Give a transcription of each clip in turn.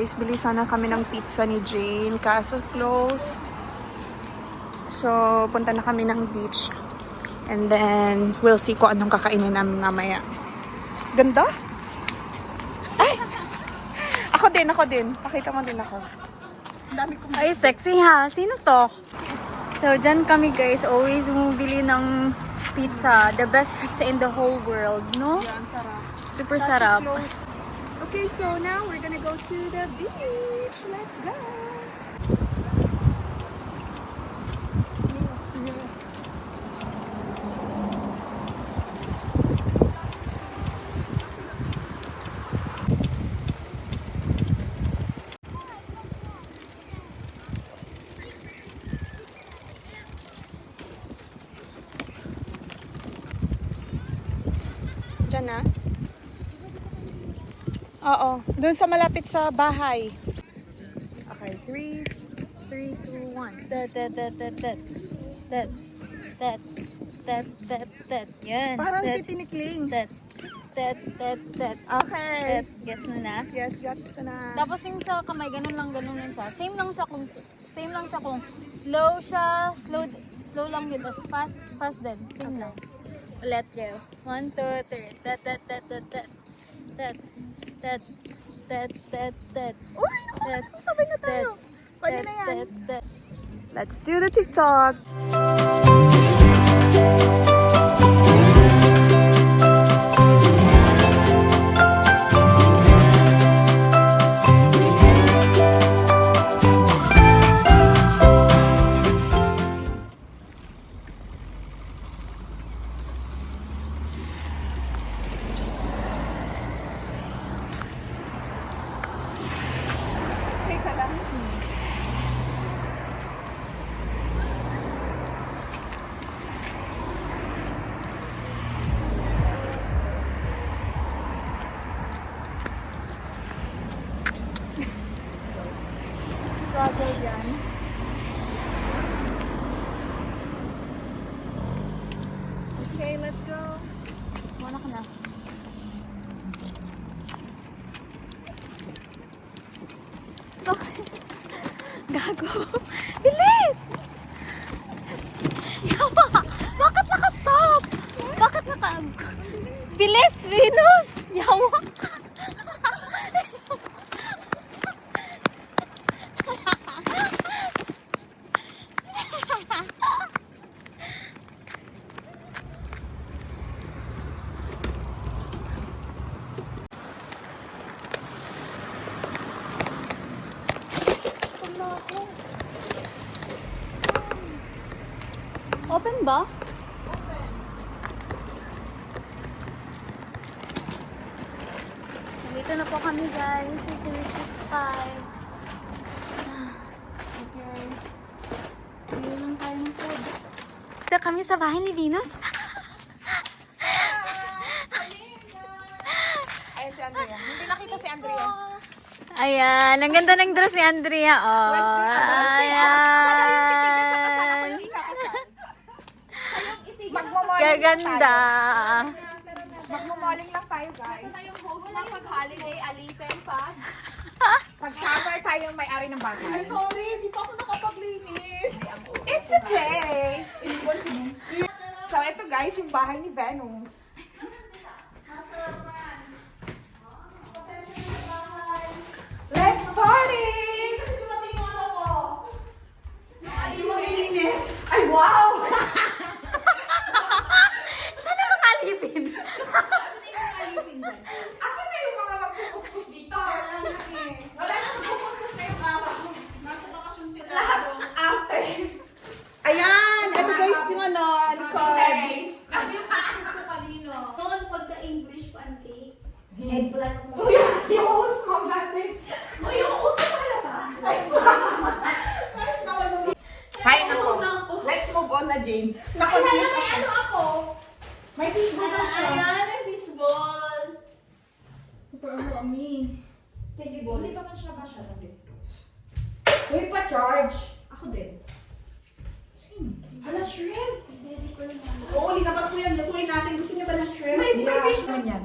guys, bili sana kami ng pizza ni Jane. Kaso close. So, punta na kami ng beach. And then, we'll see kung anong kakainin namin mamaya. Ganda? Ay! Ako din. Pakita mo din ako. Ay, sexy ha. Sino to? So, dyan kami guys. Always bumibili ng pizza. The best pizza in the whole world, no? Yan, sarap. Super Kaso sarap. close. Okay, so now we're gonna go to the beach. Let's go! Diyan na? Oo. Doon sa malapit sa bahay. Okay. 3, 2, 1. Yan. Parang titinikling. Okay. Gets mo na? Yes, gets ko na. Tapos yung sa kamay, ganun lang siya. Same lang siya kung slow lang dito. Fast din. Same lang. Let go. 1, 2, 3. Uy, naku, sabay na tayo. Pwede na yan. Let's do the TikTok. Teka lang. Struggle yan. Okay, let's go. Muna ka na. Gago. Bilis! Yawa! Bakit naka-stop? Bakit naka... Bilis, Venus! Yawa! Open ba? Dito na po kami guys. Ito yung 65. Okay. Bili lang tayo ng food. Dito kami sa bahay ni Venus. Ayan si Andrea. Hindi nakita si Andrea. Ayan. Ang ganda ng dress ni Andrea. Oh. Ayan. Gaganda. Magmumoling lang tayo, guys. Ito yung host na pag-holiday, alisin pa. Pag summer tayo yung may-ari ng bahay. Ay, sorry, hindi pa ako nakapaglinis. It's okay. So, ito guys, yung bahay ni Venus. Let's party! Kasi dumating yung ano ko. Ay, malinis. Ay, wow! Saan na mga alipin? Asan na yung mga magpukuskus dito? Wala na eh. Wala na magpukuskus na yung mama. Nasa bakasyon sila. Lahat. Ate. Ayan! Ito guys yung ano, Nicole. Gusto kanino. Noon pagka-English pancake, eggplant mo. Uy, yung host mo dati. Uy, yung uto pala ba? Hi, nako. Let's move on na, Jane. Nako, Ay, miss may ano ako? May fishbowl na siya. Ayan, may fishball. Super umami. Fishball. Hindi pa man siya ng gift. Uy, pa-charge. Ako din. Hala, shrimp. Hindi ko lang. Oo, linabas ko yan. Lutuin natin. Gusto niyo ba ng shrimp? May fish yan.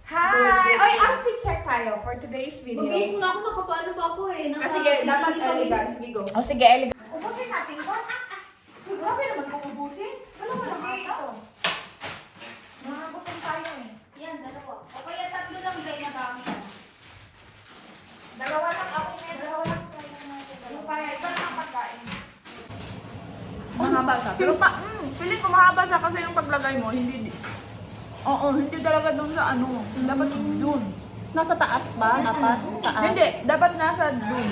Hi! Oy, outfit check tayo. tayo for today's video. Mag-guess mo na ako, nakapaano pa ako eh. Sige, dapat elegant. Sige, go. O sige, elegant. Ubusin natin ko. Grabe naman kung ubusin. Wala mo lang ito. Makakagutom tayo eh. Yan, dalawa. O kaya tatlo lang ba na gamit? Dalawa lang ako ngayon. Dalawa lang tayo. Yung kaya, iba lang ang pagkain. Mahaba siya. Pero feeling ko mahaba siya kasi yung paglagay mo, hindi. Oo, hindi talaga dun sa ano. Dapat dun. Nasa taas ba? Dapat? Taas? Hindi, dapat nasa dun.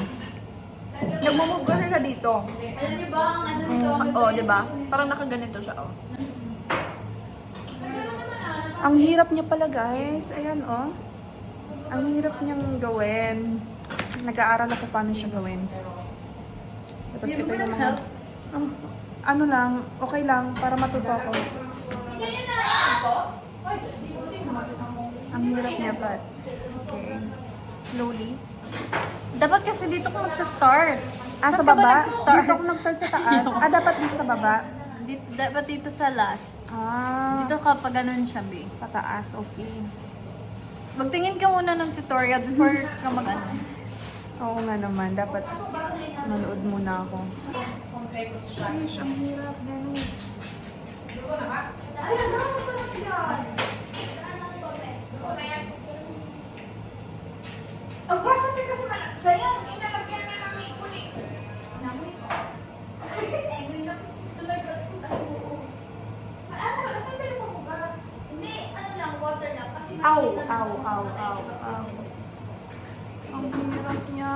Nagmumove kasi siya dito. Alam niyo ba ang ano nito? Oo, di ba? Parang nakaganito siya, oh. Ang hirap niya pala, guys. Ayan, oh. Ang hirap niyang gawin. Nag-aaral ako paano siya gawin. Tapos ito yung mga... ano lang, okay lang, para matuto ako. Ang hirap niya, but... Okay. Slowly. Dapat kasi dito ko magsa-start. Sa Saan ka ba baba? nagsa-start? Dito ako nag-start sa taas. Dapat dito sa baba. Dapat dito sa last. Dito ka pa ganun siya, be. Pataas, okay. Magtingin ka muna ng tutorial before ka mag-ano. Oo nga naman, dapat manood muna ako. Sheesh, ang hirap, Dennis. Of course, sabi kasi sayang, inalagyan na ng ikunin. Aw, aw, aw, aw, aw. Ang hirap niya.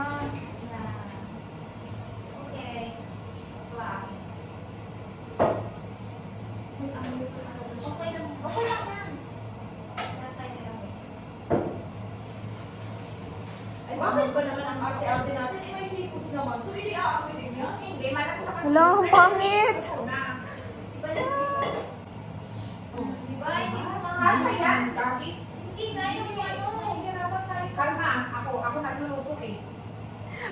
Bakit ba naman ang arte-arte natin? Eh, may seafoods naman. Ito, hindi aakitin niya. Hindi, malang sa Wala, ang pangit! Diba? Hindi mo makasya yan, Kaki. Hindi na, yung ano. Hirapan tayo. Karma, ako nagluluto eh.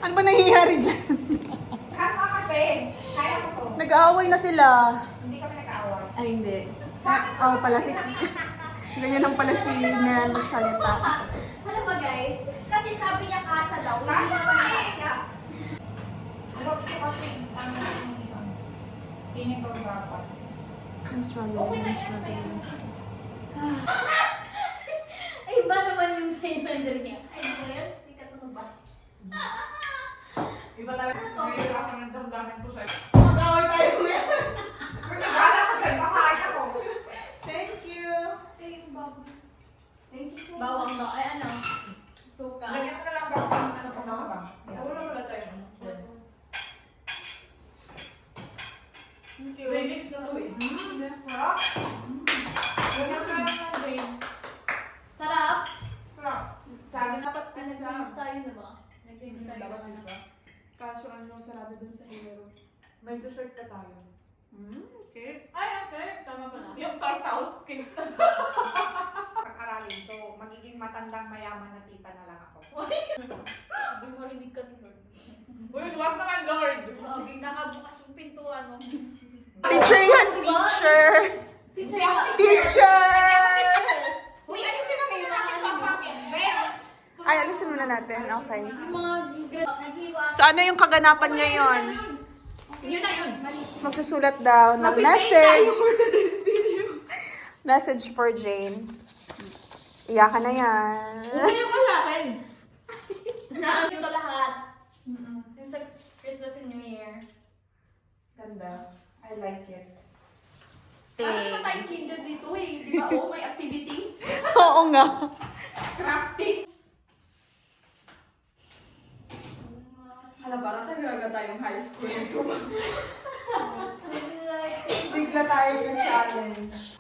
Ano ba nangyayari dyan? Karma kasi. Kaya ko to. Nag-aaway na sila. Hindi kami nag-aaway. Ay, hindi. Oo, pala si... Ganyan lang pala si Nel magsalita. Ano ba guys? Kasi sabi niya kasha daw. Kasya pa na kasya. Huwag ko kasi pinig ko dapat. I'm struggling, I'm struggling. Ay, iba naman yung sender niya. Ay, well, hindi ka tunog ba? Iba talaga. Nahihirapan ng damdamin ko sa'yo. Mag-aaway tayo kuya. Nagkakala ko dyan, makain ako. Thank you. Thank you so much. Bawang ba? Ay, ano? Suka. Lagyan mo na lang ba sa ano pang nakabang? Wala tayo. Thank you. Remix na to eh. Sarap. Lagyan mo na lang ng rain. Sarap. Sarap. Kagi dapat Nag-finish tayo na ba? Nag-finish tayo Dapat ba? isa. Kaso ano, sarado dun sa hilero. May dessert na tayo. Okay. Ay, okay. Tama pala. Yung tart-out. Pag-aralin. So, magiging matandang mayaman na tita na lang ako. Hindi marinig ka ni Lord. Uy, huwag naman, Lord! Okay, nakabukas yung pintuan mo. Teacher yan, teacher! Teacher ako. Teacher! Uy, alisin na kayo natin kapakit. Ben! Ay, alisin muna natin. Okay. Yung mga naghiwa. So, ano yung kaganapan ngayon? Yun na yun. Magsusulat daw ng message. Message for Jane. Iyakan na yan. Ayaw ka sa akin. Naayos sa lahat. Yung sa Christmas and New Year. Ganda. I like it. Ano pa tayong kinder dito eh? Di ba? Oh, may activity. Oo nga. Crafting. Hala, parang talaga tayong high school nito. Bigla tayo yung challenge.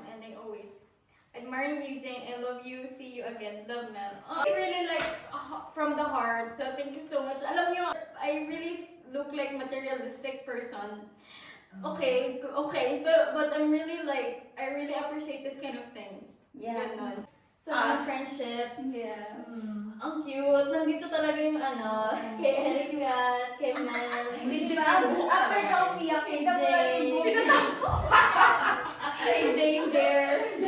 And I always admire you, Jane. I love you. See you again. Love, Mel. Oh, it's really like from the heart. So thank you so much. Alam niyo, I really look like materialistic person. Okay, but I'm really like, I really appreciate this kind of things. Yeah. Ganon. sa mga friendship. Yeah. Ang cute. Nandito talaga yung kay Erika, kay Mel. After ka umiyak, Kay kita mo lang yung Jane. Kay Jane there.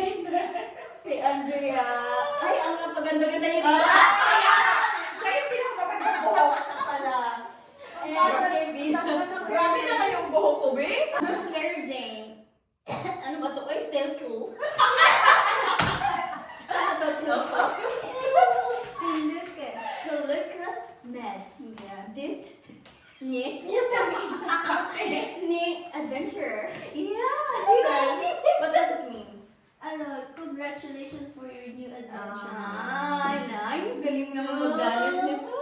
Kay Andrea. Ay, ang napaganda-ganda ni Rita. Siya yung pinakamagandang buhok. Siya pala. And kay Vina. Grabe na kayong buhok ko, be. Kay Jane. Ano ba to? Ay, Telco. Ano to, Telco? Toluca Med. Dit. Ni. Ni adventure. Yeah. What does it mean? Congratulations for your new adventure. Ay, galing naman mag-Danish nito.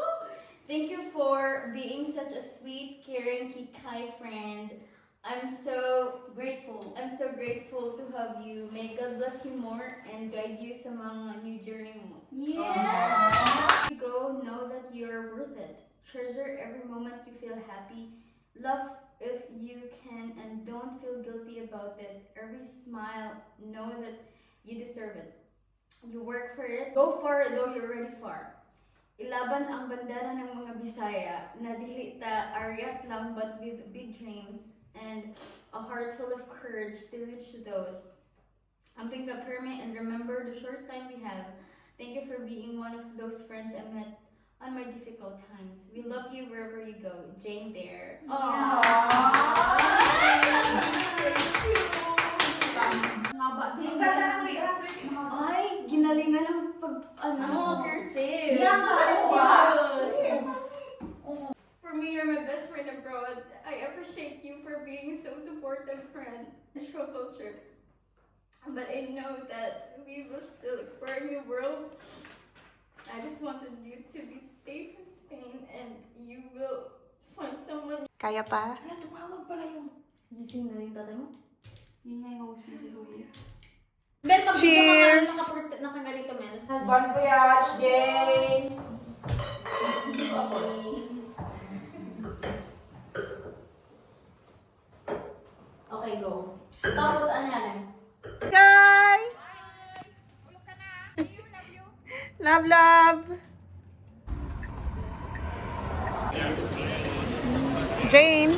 Thank you for being such a sweet, caring, kikai friend. I'm so grateful to have you. May God bless you more and guide you sa mga new journey mo. Yeah. You go, know that you're worth it. Treasure every moment you feel happy. Love if you can and don't feel guilty about it. Every smile, know that you deserve it. You work for it. Go far though you're already far. Ilaban ang bandera ng mga Bisaya na dili ta aryat lang but with big dreams and a heart full of courage to reach those. Amping ka permit and remember the short time we have. Thank you for being one of those friends I met on my difficult times. We love you wherever you go. Jane there. Ang ganda ng re-address. Ay, ginalingan ng cursive. Yeah, Cute. For me, you're my best friend abroad. I appreciate you for being so supportive friend and show culture. But I know that we will still explore a new world. I just wanted you to be safe in Spain and you will find someone. Kaya pa? Ay, tumawag pala yung... Gising na yung tatay mo? Yun nga yung host mo si Luya. Mel, pag Cheers! nakaganito, Mel. Bon voyage, Jane! Okay, go. Tapos, ano yan? Guys! Love, love! Jane!